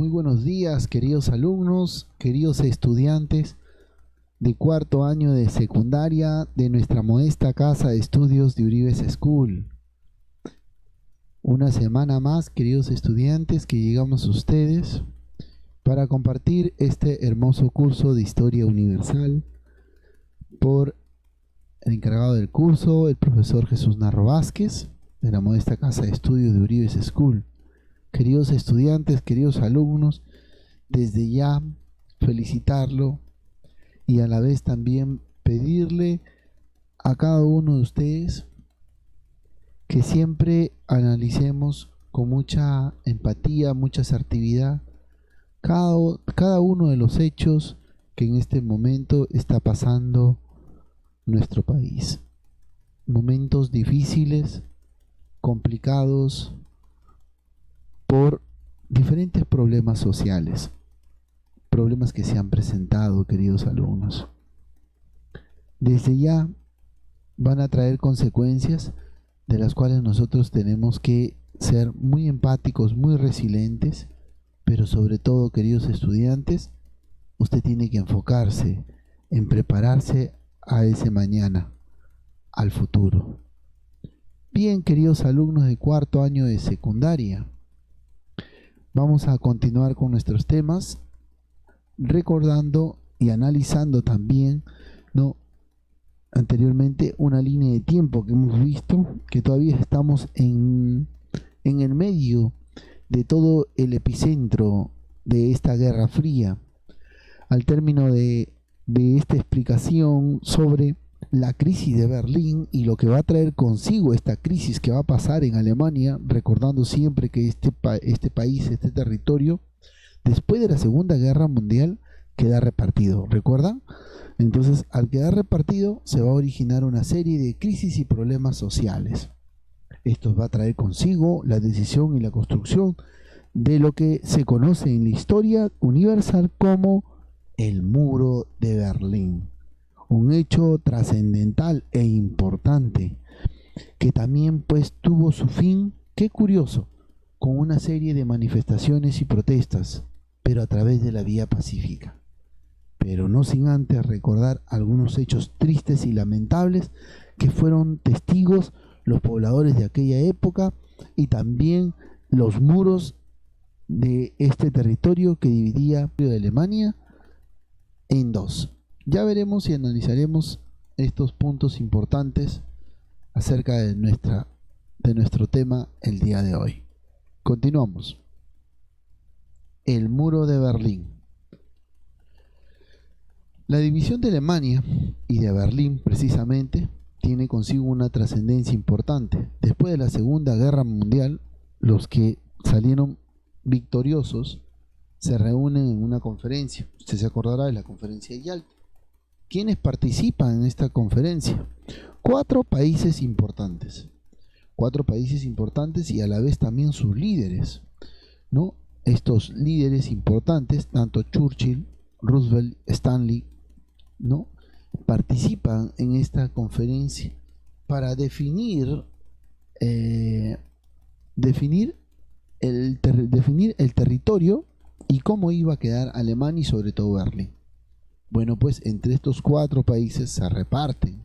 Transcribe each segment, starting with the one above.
Muy buenos días, queridos alumnos, queridos estudiantes de cuarto año de secundaria de nuestra modesta casa de estudios de Uribe School. Una semana más, queridos estudiantes, que llegamos a ustedes para compartir este hermoso curso de Historia Universal por el encargado del curso, el profesor Jesús Narro Vázquez, de la modesta casa de estudios de Uribe School. Queridos estudiantes, queridos alumnos, desde ya felicitarlo y a la vez también pedirle a cada uno de ustedes que siempre analicemos con mucha empatía, mucha asertividad cada uno de los hechos que en este momento está pasando nuestro país. Momentos difíciles, complicados, por diferentes problemas sociales, problemas que se han presentado, queridos alumnos. Desde ya van a traer consecuencias de las cuales nosotros tenemos que ser muy empáticos, muy resilientes, pero sobre todo, queridos estudiantes, usted tiene que enfocarse en prepararse a ese mañana, al futuro. Bien, queridos alumnos de cuarto año de secundaria, vamos a continuar con nuestros temas, recordando y analizando también, anteriormente una línea de tiempo que hemos visto, que todavía estamos en el medio de todo el epicentro de esta Guerra Fría. Al término de esta explicación sobre la crisis de Berlín y lo que va a traer consigo esta crisis que va a pasar en Alemania, recordando siempre que este país, este territorio, después de la Segunda Guerra Mundial, queda repartido, ¿recuerdan? Entonces, al quedar repartido, se va a originar una serie de crisis y problemas sociales. Esto va a traer consigo la decisión y la construcción de lo que se conoce en la historia universal como el Muro de Berlín. Un hecho trascendental e importante que también pues tuvo su fin, qué curioso, con una serie de manifestaciones y protestas, pero a través de la vía pacífica. Pero no sin antes recordar algunos hechos tristes y lamentables que fueron testigos los pobladores de aquella época y también los muros de este territorio que dividía de Alemania en dos. Ya veremos y analizaremos estos puntos importantes acerca de nuestro tema el día de hoy. Continuamos. El Muro de Berlín. La división de Alemania y de Berlín, precisamente, tiene consigo una trascendencia importante. Después de la Segunda Guerra Mundial, los que salieron victoriosos se reúnen en una conferencia. Usted se acordará de la conferencia de Yalta. ¿Quiénes participan en esta conferencia? Cuatro países importantes y a la vez también sus líderes, ¿no? Estos líderes importantes, tanto Churchill, Roosevelt, Stanley, ¿no? Participan en esta conferencia para definir el territorio y cómo iba a quedar Alemania y sobre todo Berlín. Bueno, pues entre estos cuatro países se reparten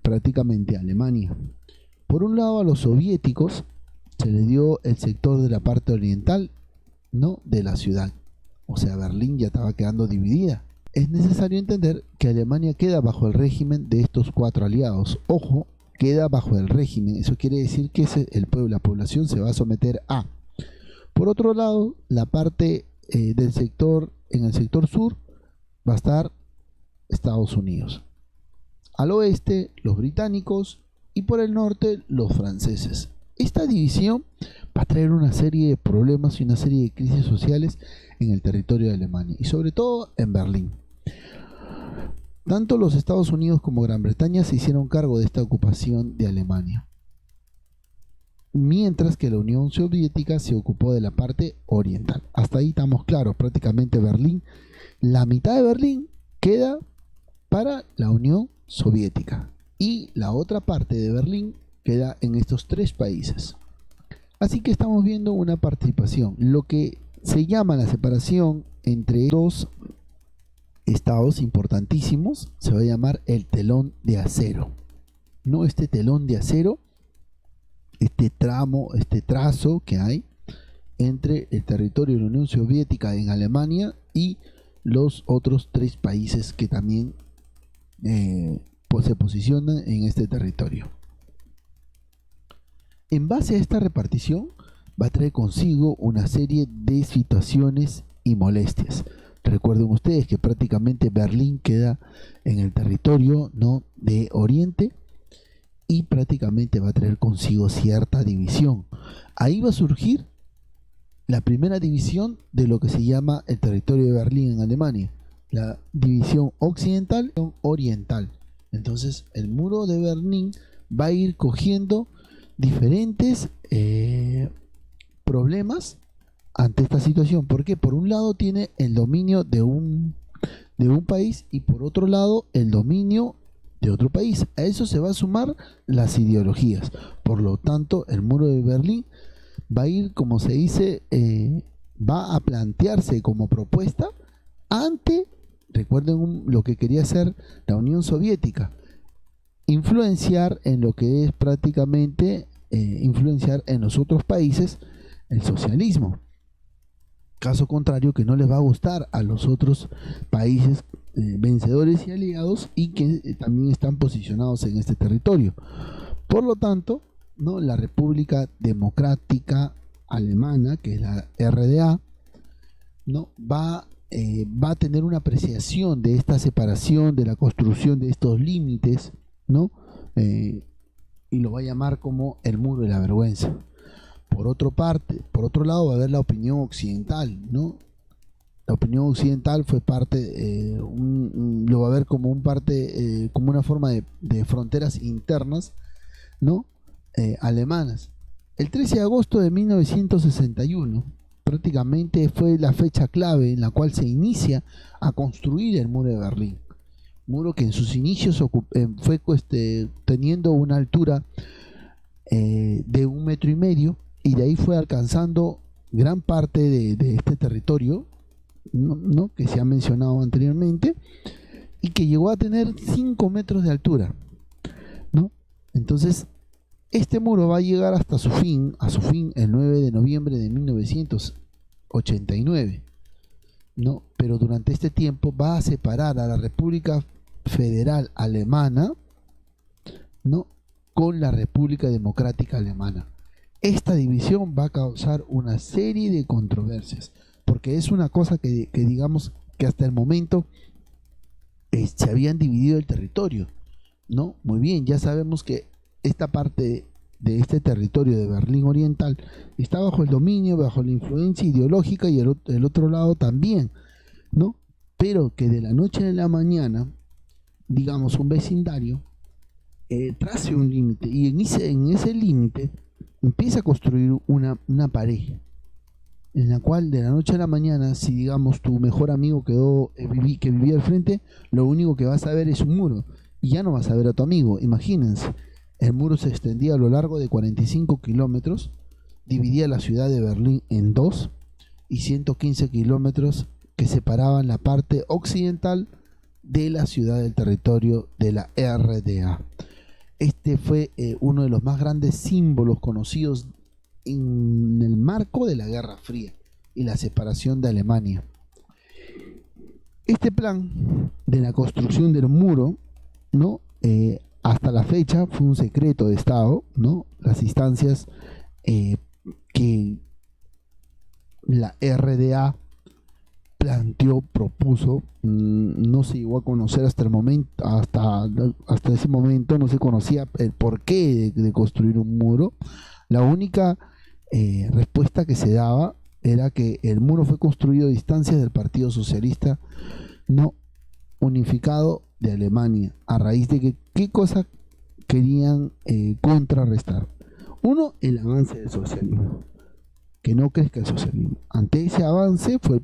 prácticamente Alemania. Por un lado, a los soviéticos se les dio el sector de la parte oriental, ¿no?, de la ciudad. O sea, Berlín ya estaba quedando dividida. Es necesario entender que Alemania queda bajo el régimen de estos cuatro aliados. Ojo, queda bajo el régimen. Eso quiere decir que la población se va a someter a. Por otro lado, la parte del sector, en el sector sur, va a estar Estados Unidos. Al oeste, los británicos y por el norte, los franceses. Esta división va a traer una serie de problemas y una serie de crisis sociales en el territorio de Alemania y sobre todo en Berlín. Tanto los Estados Unidos como Gran Bretaña se hicieron cargo de esta ocupación de Alemania, mientras que la Unión Soviética se ocupó de la parte oriental. Hasta ahí estamos claros, prácticamente Berlín, la mitad de Berlín queda para la Unión Soviética y la otra parte de Berlín queda en estos tres países. Así que estamos viendo una participación. Lo que Se llama la separación entre dos estados importantísimos, se va a llamar el telón de acero. No este telón de acero, este tramo, este trazo que hay entre el territorio de la Unión Soviética en Alemania y los otros tres países que también pues se posicionan en este territorio. En base a esta repartición va a traer consigo una serie de situaciones y molestias. Recuerden ustedes que prácticamente Berlín queda en el territorio, ¿no?, de Oriente, y prácticamente va a traer consigo cierta división. Ahí va a surgir la primera división de lo que se llama el territorio de Berlín en Alemania, la división occidental y oriental. Entonces el muro de Berlín va a ir cogiendo diferentes problemas ante esta situación, porque por un lado tiene el dominio de un país y por otro lado el dominio de otro país. A eso se va a sumar las ideologías. Por lo tanto, el muro de Berlín va a ir, como se dice, va a plantearse como propuesta ante, recuerden lo que quería hacer la Unión Soviética, influenciar en lo que es prácticamente influenciar en los otros países el socialismo. Caso contrario, que no les va a gustar a los otros países vencedores y aliados y que también están posicionados en este territorio. Por lo tanto, ¿no?, la República Democrática Alemana, que es la RDA, ¿no?, va a tener una apreciación de esta separación, de la construcción de estos límites, ¿no? Y lo va a llamar como el muro de la vergüenza. Por otro lado, va a haber la opinión occidental, ¿no? La opinión occidental fue parte, lo va a ver como como una forma de fronteras internas, ¿no?, alemanas. El 13 de agosto de 1961 prácticamente fue la fecha clave en la cual se inicia a construir el muro de Berlín. Muro que en sus inicios fue teniendo una altura de 1,5 metros, y de ahí fue alcanzando gran parte de este territorio, ¿no?, que se ha mencionado anteriormente, y que llegó a tener 5 metros de altura, ¿no? Entonces, este muro va a llegar hasta su fin el 9 de noviembre de 1989, ¿no? Pero durante este tiempo va a separar a la República Federal Alemana, ¿no?, con la República Democrática Alemana. Esta división va a causar una serie de controversias, porque es una cosa que digamos que hasta el momento se habían dividido el territorio, ¿no? Muy bien, ya sabemos que esta parte de este territorio de Berlín Oriental está bajo el dominio, bajo la influencia ideológica, y el otro lado también, ¿no? Pero que de la noche a la mañana, digamos, un vecindario trace un límite, y en ese límite empieza a construir una pared en la cual de la noche a la mañana, si digamos tu mejor amigo que vivía al frente, lo único que vas a ver es un muro y ya no vas a ver a tu amigo. Imagínense, el muro se extendía a lo largo de 45 kilómetros, dividía la ciudad de Berlín en dos, y 115 kilómetros que separaban la parte occidental de la ciudad del territorio de la RDA. Este fue uno de los más grandes símbolos conocidos en el marco de la Guerra Fría y la separación de Alemania. Este plan de la construcción del muro, ¿no?, hasta la fecha fue un secreto de Estado, ¿no? Las instancias que la RDA propuso, no se llegó a conocer hasta el momento, hasta ese momento no se conocía el porqué de construir un muro. La única respuesta que se daba era que el muro fue construido a distancia del Partido Socialista No Unificado de Alemania, a raíz de que qué cosa querían contrarrestar. Uno, el avance del socialismo, que no crezca el socialismo. Ante ese avance fue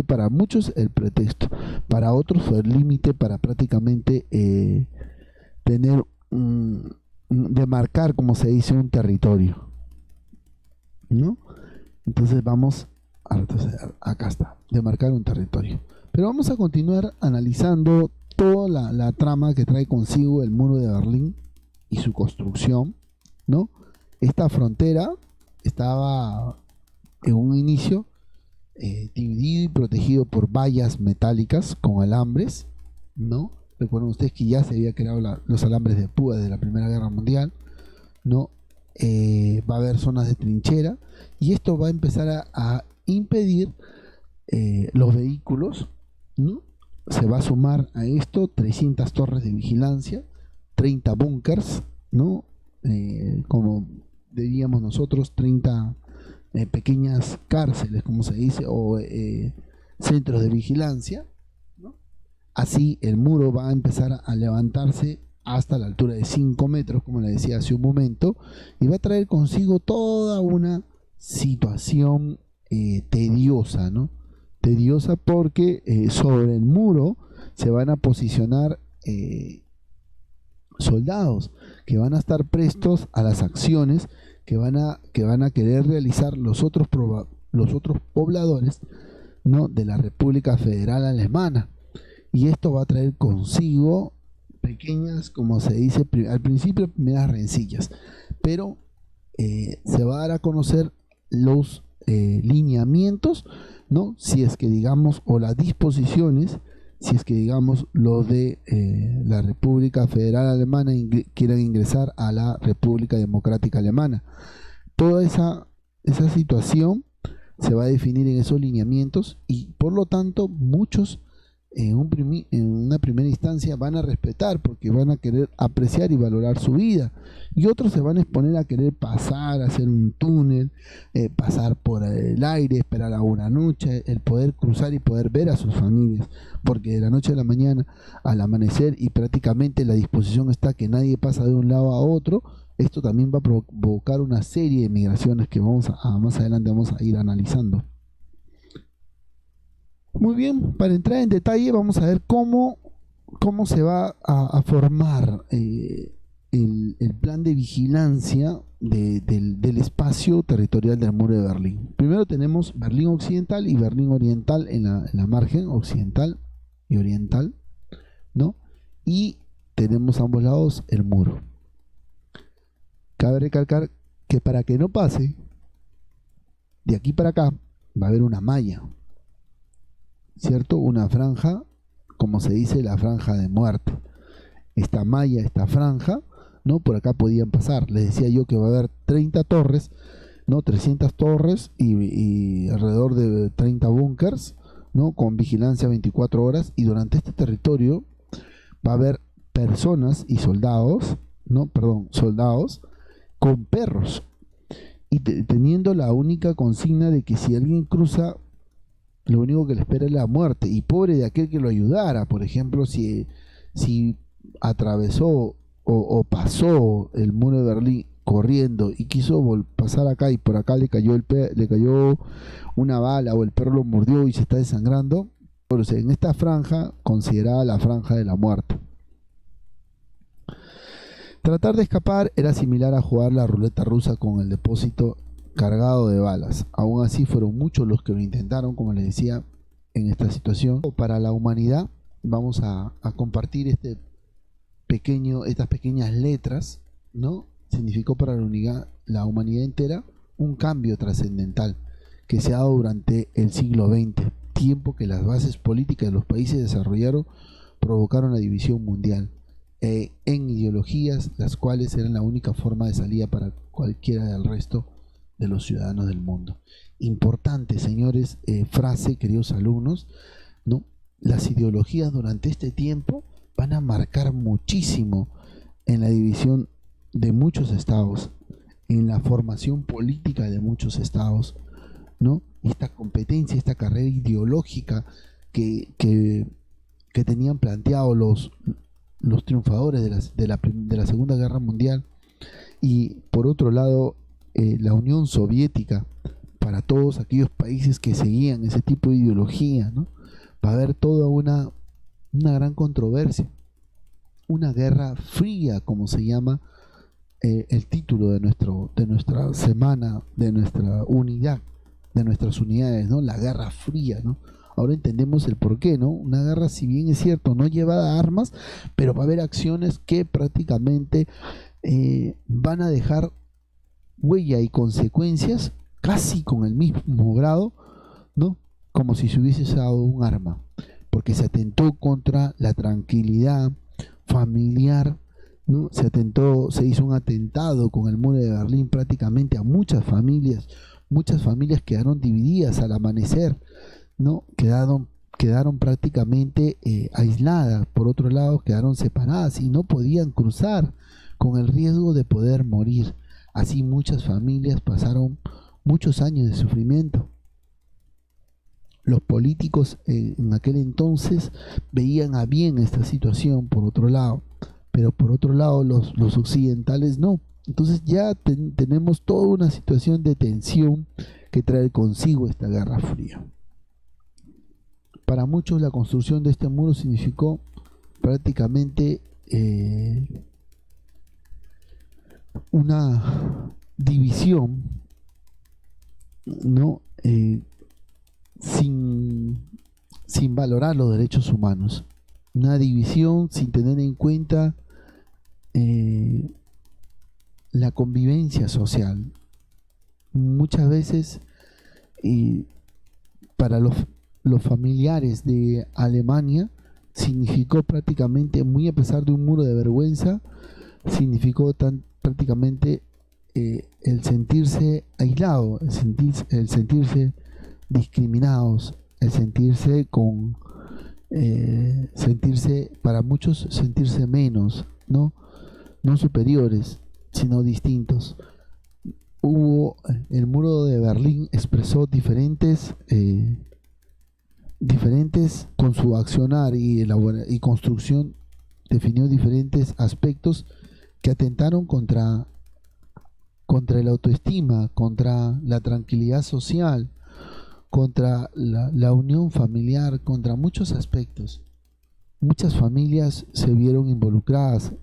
para muchos el pretexto, para otros fue el límite para prácticamente tener demarcar, como se dice, un territorio, ¿no? Entonces vamos a retroceder. Acá está, de marcar un territorio. Pero vamos a continuar analizando toda la trama que trae consigo el muro de Berlín y su construcción, ¿no? Esta frontera estaba en un inicio dividido y protegido por vallas metálicas con alambres, ¿no? Recuerden ustedes que ya se había creado los alambres de púa de la Primera Guerra Mundial, ¿no? Va a haber zonas de trinchera y esto va a empezar a impedir los vehículos, ¿no? Se va a sumar a esto 300 torres de vigilancia, 30 búnkers, ¿no? Como diríamos nosotros, 30 pequeñas cárceles, como se dice, o centros de vigilancia, ¿no? Así el muro va a empezar a levantarse hasta la altura de 5 metros, como le decía hace un momento, y va a traer consigo toda una situación tediosa, ¿no? Tediosa porque sobre el muro se van a posicionar soldados que van a estar prestos a las acciones que van a querer realizar los otros pobladores, ¿no? De la República Federal Alemana. Y esto va a traer consigo pequeñas, como se dice al principio, primeras rencillas. Pero se va a dar a conocer los lineamientos, ¿no? Si es que digamos, o las disposiciones, si es que digamos los de la República Federal Alemana quieran ingresar a la República Democrática Alemana. Toda esa situación se va a definir en esos lineamientos y por lo tanto muchos en una primera instancia van a respetar porque van a querer apreciar y valorar su vida, y otros se van a exponer a querer pasar, hacer un túnel, pasar por el aire, esperar a una noche, el poder cruzar y poder ver a sus familias, porque de la noche a la mañana al amanecer, y prácticamente la disposición está que nadie pasa de un lado a otro, esto también va a provocar una serie de migraciones que más adelante vamos a ir analizando. Muy bien, para entrar en detalle vamos a ver cómo se va a formar el plan de vigilancia del espacio territorial del muro de Berlín. Primero tenemos Berlín Occidental y Berlín Oriental en la margen occidental y oriental, ¿no? Y tenemos a ambos lados el muro. Cabe recalcar que para que no pase, de aquí para acá va a haber una malla, ¿cierto? Una franja, como se dice, la franja de muerte. Esta malla, esta franja, ¿no? Por acá podían pasar. Les decía yo que va a haber 30 torres, ¿no? 300 torres y alrededor de 30 búnkers, ¿no? Con vigilancia 24 horas. Y durante este territorio va a haber personas y soldados, ¿no? Perdón, soldados con perros. Y teniendo la única consigna de que si alguien cruza, lo único que le espera es la muerte, y pobre de aquel que lo ayudara. Por ejemplo, si atravesó o pasó el muro de Berlín corriendo y quiso pasar acá y por acá le cayó una bala o el perro lo mordió y se está desangrando, pues en esta franja considerada la franja de la muerte. Tratar de escapar era similar a jugar la ruleta rusa con el depósito cargado de balas. Aún así fueron muchos los que lo intentaron, como les decía, en esta situación. Para la humanidad vamos a compartir estas pequeñas letras, ¿no? Significó para la humanidad entera un cambio trascendental que se ha dado durante el siglo XX, tiempo que las bases políticas de los países desarrollaron provocaron la división mundial en ideologías, las cuales eran la única forma de salida para cualquiera del resto de los ciudadanos del mundo. Importante, señores, frase, queridos alumnos, ¿no? Las ideologías durante este tiempo van a marcar muchísimo en la división de muchos estados, en la formación política de muchos estados, ¿no? Esta competencia, esta carrera ideológica que tenían planteado los triunfadores de la Segunda Guerra Mundial, y por otro lado la Unión Soviética, para todos aquellos países que seguían ese tipo de ideología, ¿no? Va a haber toda una gran controversia, una guerra fría, como se llama el título de nuestra semana, de nuestra unidad, de nuestras unidades, ¿no? La Guerra Fría, ¿no? Ahora entendemos el porqué, ¿no? Una guerra, si bien es cierto, no lleva a armas, pero va a haber acciones que prácticamente van a dejar huella y consecuencias casi con el mismo grado, ¿no? Como si se hubiese usado un arma, porque se atentó contra la tranquilidad familiar, ¿no? Se hizo un atentado con el muro de Berlín prácticamente a muchas familias quedaron divididas al amanecer, ¿no? Quedaron prácticamente aisladas, por otro lado quedaron separadas y no podían cruzar con el riesgo de poder morir. Así muchas familias pasaron muchos años de sufrimiento. Los políticos en aquel entonces veían a bien esta situación, por otro lado, pero por otro lado los occidentales no. Entonces ya tenemos toda una situación de tensión que trae consigo esta Guerra Fría. Para muchos la construcción de este muro significó prácticamente una división, ¿no? Sin valorar los derechos humanos. Una división sin tener en cuenta la convivencia social. Muchas veces para los familiares de Alemania significó prácticamente, muy a pesar de un muro de vergüenza, significó prácticamente el sentirse aislado, el sentirse discriminados, el sentirse para muchos sentirse menos, no superiores, sino distintos. El muro de Berlín expresó diferentes con su accionar y construcción, definió diferentes aspectos que atentaron contra la autoestima, contra la tranquilidad social, contra la unión familiar, contra muchos aspectos. Muchas familias se vieron involucradas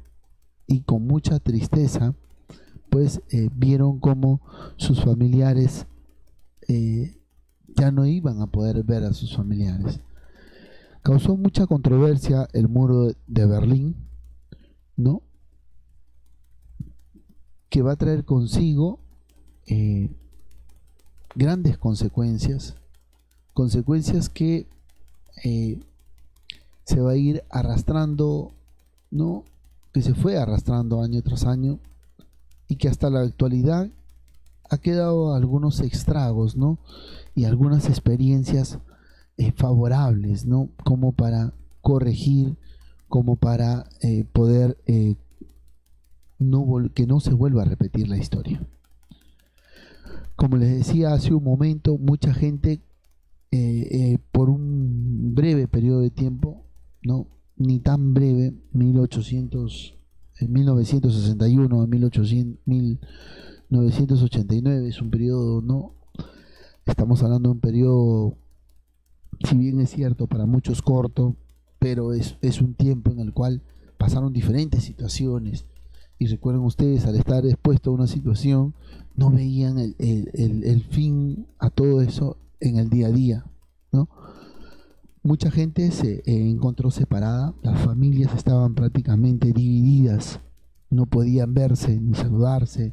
y con mucha tristeza pues vieron cómo sus familiares ya no iban a poder ver a sus familiares. Causó mucha controversia el muro de Berlín, ¿no? Que va a traer consigo grandes consecuencias que se va a ir arrastrando, ¿no? Que se fue arrastrando año tras año y que hasta la actualidad ha quedado algunos estragos, ¿no? Y algunas experiencias favorables, ¿no? Como para corregir, como para poder que no se vuelva a repetir la historia. Como les decía hace un momento, mucha gente por un breve periodo de tiempo, no ni tan breve, 1961 a 1989 es un periodo, no estamos hablando de un periodo, si bien es cierto para muchos corto, pero es un tiempo en el cual pasaron diferentes situaciones. Y recuerden ustedes, al estar expuesto a una situación, no veían el fin a todo eso en el día a día, ¿no? Mucha gente se encontró separada, las familias estaban prácticamente divididas, no podían verse, ni saludarse,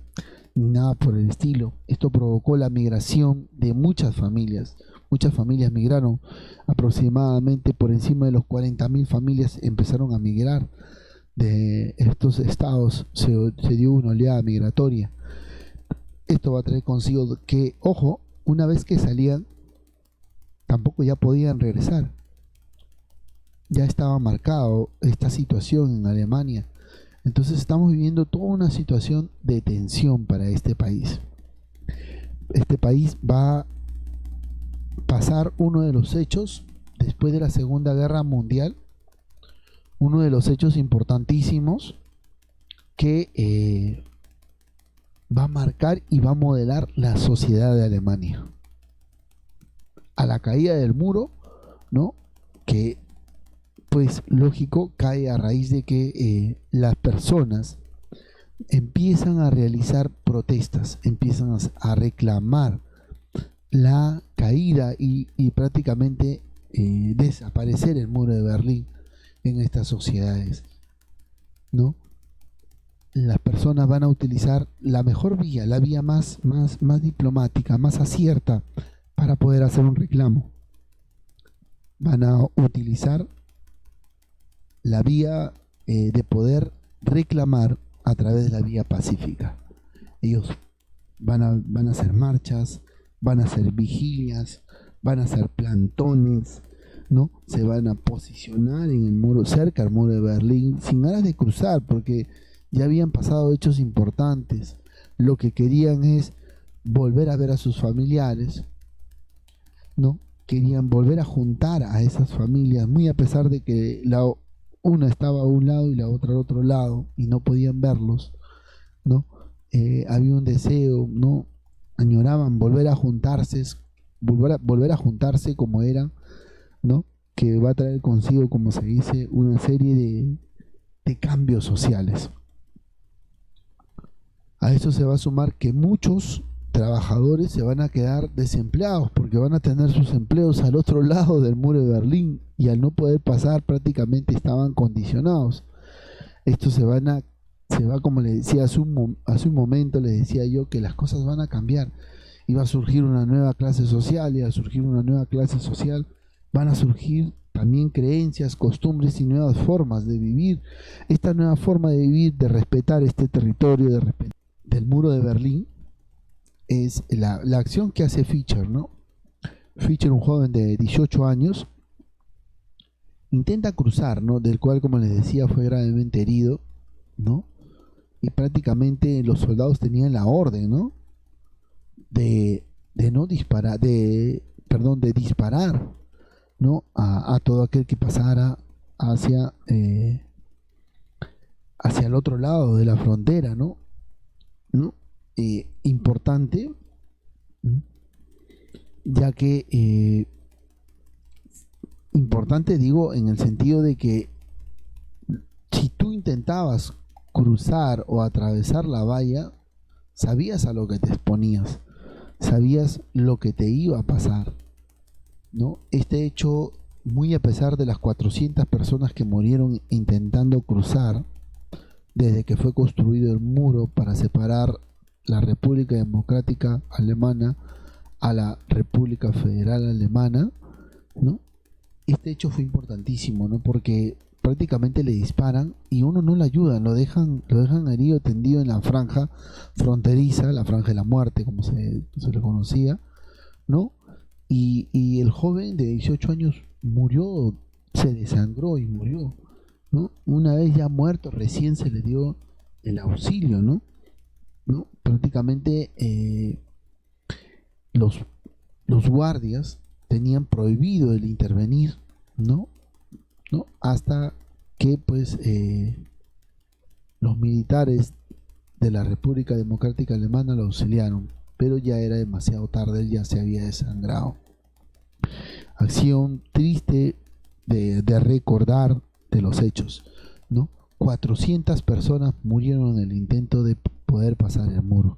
ni nada por el estilo. Esto provocó la migración de muchas familias. Muchas familias migraron, aproximadamente por encima de los 40.000 familias empezaron a migrar de estos estados, se dio una oleada migratoria. Esto va a traer consigo que, ojo, una vez que salían, tampoco ya podían regresar. Ya estaba marcado esta situación en Alemania. Entonces estamos viviendo toda una situación de tensión para este país. Este país va a pasar uno de los hechos después de la Segunda Guerra Mundial, uno de los hechos importantísimos que va a marcar y va a modelar la sociedad de Alemania. A la caída del muro, ¿no? Que pues lógico cae a raíz de que las personas empiezan a realizar protestas, empiezan a reclamar la caída y prácticamente desaparecer el muro de Berlín en estas sociedades, ¿no? Las personas van a utilizar la mejor vía, la vía más diplomática, más acierta para poder hacer un reclamo. Van a utilizar la vía de poder reclamar a través de la vía pacífica. Ellos van a hacer marchas, van a hacer vigilias, van a hacer plantones, ¿no? Se van a posicionar en el muro, cerca al muro de Berlín, sin ganas de cruzar, porque ya habían pasado hechos importantes. Lo que querían es volver a ver a sus familiares, ¿no? Querían volver a juntar a esas familias, muy a pesar de que una estaba a un lado y la otra al otro lado, y no podían verlos, ¿no? Había un deseo, ¿no? Añoraban volver a juntarse, volver a juntarse como eran, ¿no? Que va a traer consigo, como se dice, una serie de cambios sociales. A eso se va a sumar que muchos trabajadores se van a quedar desempleados porque van a tener sus empleos al otro lado del muro de Berlín y al no poder pasar prácticamente estaban condicionados. Esto se va, como les decía hace un momento, les decía yo que las cosas van a cambiar. Iba a surgir una nueva clase social, van a surgir también creencias, costumbres y nuevas formas de vivir. Esta nueva forma de vivir, de respetar este territorio, del muro de Berlín, es la acción que hace Fischer, ¿no? Fischer, un joven de 18 años, intenta cruzar, ¿no? Del cual, como les decía, fue gravemente herido, ¿no? Y prácticamente los soldados tenían la orden, ¿no? De no disparar, de disparar, ¿no? A todo aquel que pasara hacia el otro lado de la frontera, ¿no? Importante, ya que importante digo en el sentido de que si tú intentabas cruzar o atravesar la valla, sabías a lo que te exponías, sabías lo que te iba a pasar, ¿no? Este hecho, muy a pesar de las 400 personas que murieron intentando cruzar, desde que fue construido el muro para separar la República Democrática Alemana a la República Federal Alemana, ¿no? Este hecho fue importantísimo, ¿no? Porque prácticamente le disparan y uno no le ayuda, lo dejan herido, tendido en la franja fronteriza, la franja de la muerte, como se le conocía, ¿no? Y el joven de 18 años murió, se desangró y murió, ¿no? Una vez ya muerto, recién se le dio el auxilio, ¿no? Prácticamente los guardias tenían prohibido el intervenir, ¿no? Hasta que pues los militares de la República Democrática Alemana lo auxiliaron, pero ya era demasiado tarde, él ya se había desangrado. Acción triste de recordar de los hechos, ¿no? 400 personas murieron en el intento de poder pasar el muro,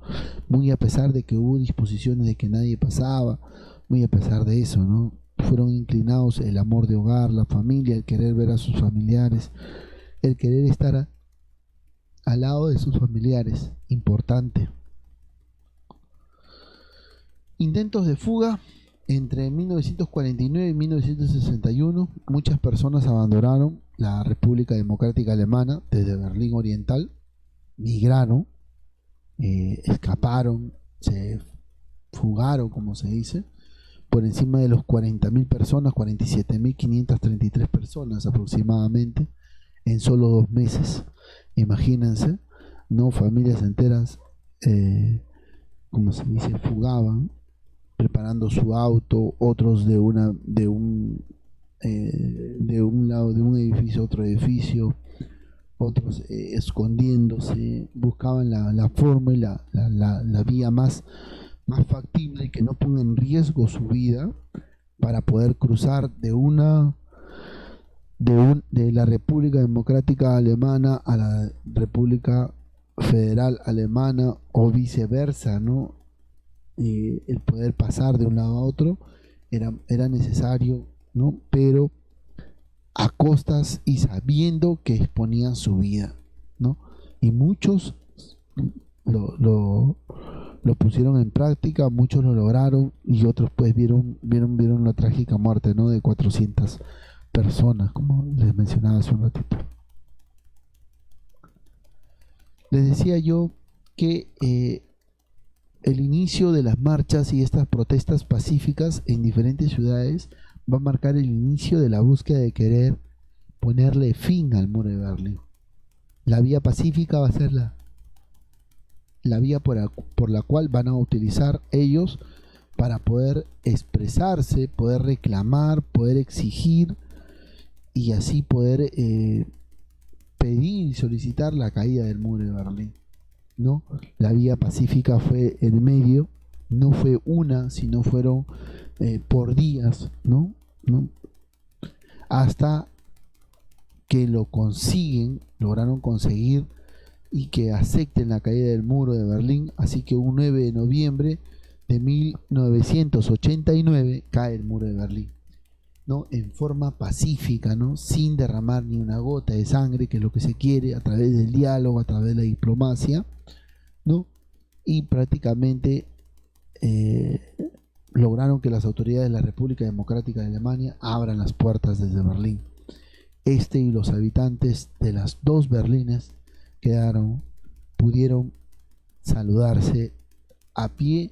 muy a pesar de que hubo disposiciones de que nadie pasaba, muy a pesar de eso, ¿no? Fueron inclinados el amor de hogar, la familia, el querer ver a sus familiares, el querer estar al lado de sus familiares, importante. Intentos de fuga. Entre 1949 y 1961, muchas personas abandonaron la República Democrática Alemana desde Berlín Oriental, migraron, escaparon, se fugaron, como se dice, por encima de los 40.000 personas, 47.533 personas aproximadamente, en solo 2 meses. Imagínense, ¿no? Familias enteras, como se dice, fugaban, preparando su auto, otros de un lado de un edificio a otro edificio, otros escondiéndose, buscaban la forma y la vía más factible que no ponga en riesgo su vida para poder cruzar de la República Democrática Alemana a la República Federal Alemana o viceversa, ¿no? el poder pasar de un lado a otro era necesario, ¿no? Pero a costas y sabiendo que exponían su vida, ¿no? Y muchos lo pusieron en práctica, muchos lo lograron y otros pues vieron la trágica muerte, ¿no? De 400 personas, como les mencionaba hace un ratito. Les decía yo que el inicio de las marchas y estas protestas pacíficas en diferentes ciudades va a marcar el inicio de la búsqueda de querer ponerle fin al muro de Berlín. La vía pacífica va a ser la vía por la cual van a utilizar ellos para poder expresarse, poder reclamar, poder exigir y así poder pedir y solicitar la caída del muro de Berlín, ¿no? La vía pacífica fue el medio, no fue una, sino fueron por días, ¿no? Hasta que lo lograron conseguir y que acepten la caída del muro de Berlín. Así que un 9 de noviembre de 1989 cae el muro de Berlín, ¿no? En forma pacífica, ¿no? Sin derramar ni una gota de sangre, que es lo que se quiere, a través del diálogo, a través de la diplomacia, ¿no? Y prácticamente lograron que las autoridades de la República Democrática de Alemania abran las puertas desde Berlín. Y los habitantes de las dos Berlines pudieron saludarse a pie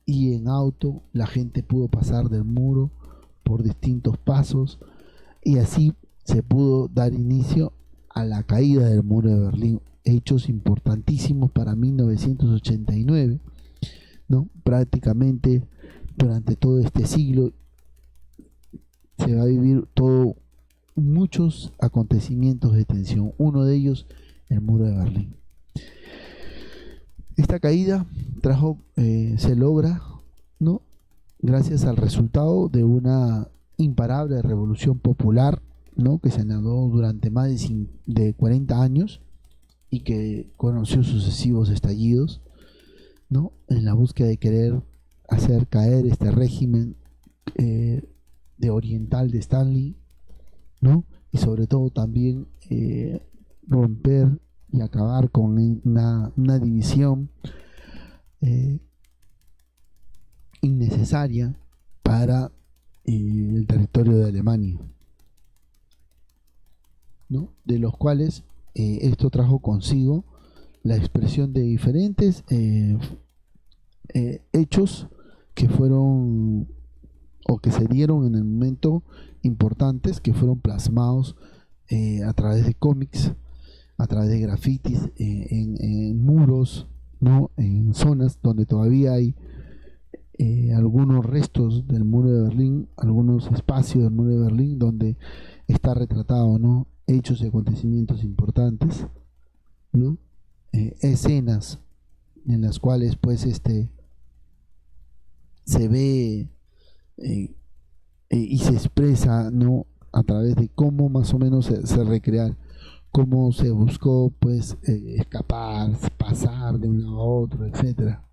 y en auto. La gente pudo pasar del muro por distintos pasos y así se pudo dar inicio a la caída del muro de Berlín. Hechos importantísimos para 1989, ¿no? Prácticamente durante todo este siglo se va a vivir muchos acontecimientos de tensión. Uno de ellos, el muro de Berlín. Esta caída se logra, ¿no? Gracias al resultado de una imparable revolución popular, ¿no? Que se nadó durante más de 40 años y que conoció sucesivos estallidos, ¿no? En la búsqueda de querer hacer caer este régimen de oriental de Stalin, ¿no? Y sobre todo también romper y acabar con una división innecesaria para el territorio de Alemania, ¿no? De los cuales esto trajo consigo la expresión de diferentes hechos que fueron o que se dieron en el momento importantes, que fueron plasmados a través de cómics, a través de grafitis, en muros, ¿no? En zonas donde todavía hay algunos restos del muro de Berlín, algunos espacios del muro de Berlín donde está retratado, ¿no? Hechos y acontecimientos importantes, ¿no? Escenas en las cuales pues se ve y se expresa, ¿no? A través de cómo más o menos se recrear, cómo se buscó pues escapar, pasar de un lado a otro, etcétera,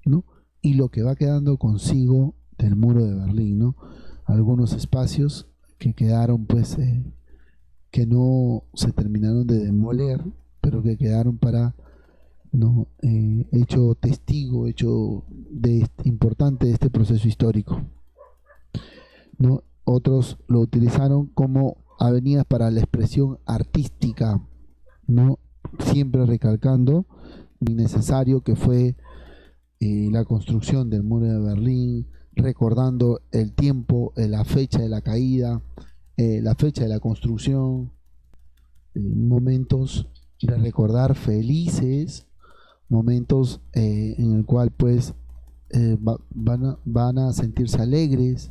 ¿no? Y lo que va quedando consigo del muro de Berlín, ¿no? Algunos espacios que quedaron pues que no se terminaron de demoler, pero que quedaron para, ¿no? Hecho testigo, importante de este proceso histórico, ¿no? Otros lo utilizaron como avenidas para la expresión artística, ¿no? Siempre recalcando lo innecesario que fue la construcción del muro de Berlín, recordando el tiempo, la fecha de la caída, la fecha de la construcción, momentos de recordar felices, momentos en el cual pues van a sentirse alegres,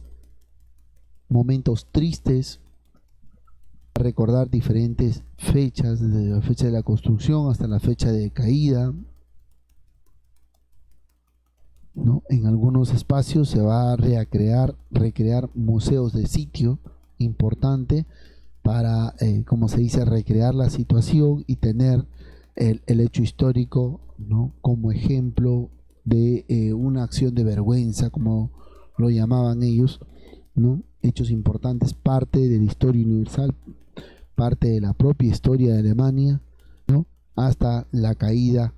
momentos tristes, recordar diferentes fechas, desde la fecha de la construcción hasta la fecha de caída, ¿no? En algunos espacios se va a recrear museos de sitio importante para, como se dice, recrear la situación y tener el hecho histórico, ¿no? Como ejemplo de una acción de vergüenza, como lo llamaban ellos, ¿no? Hechos importantes, parte de la historia universal, parte de la propia historia de Alemania, ¿no? Hasta la caída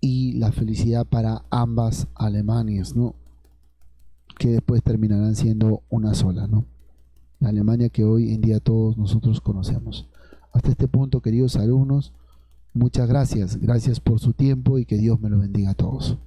y la felicidad para ambas Alemanias, ¿no? Que después terminarán siendo una sola, ¿no? La Alemania que hoy en día todos nosotros conocemos. Hasta este punto, queridos alumnos, muchas gracias. Gracias por su tiempo y que Dios me lo bendiga a todos.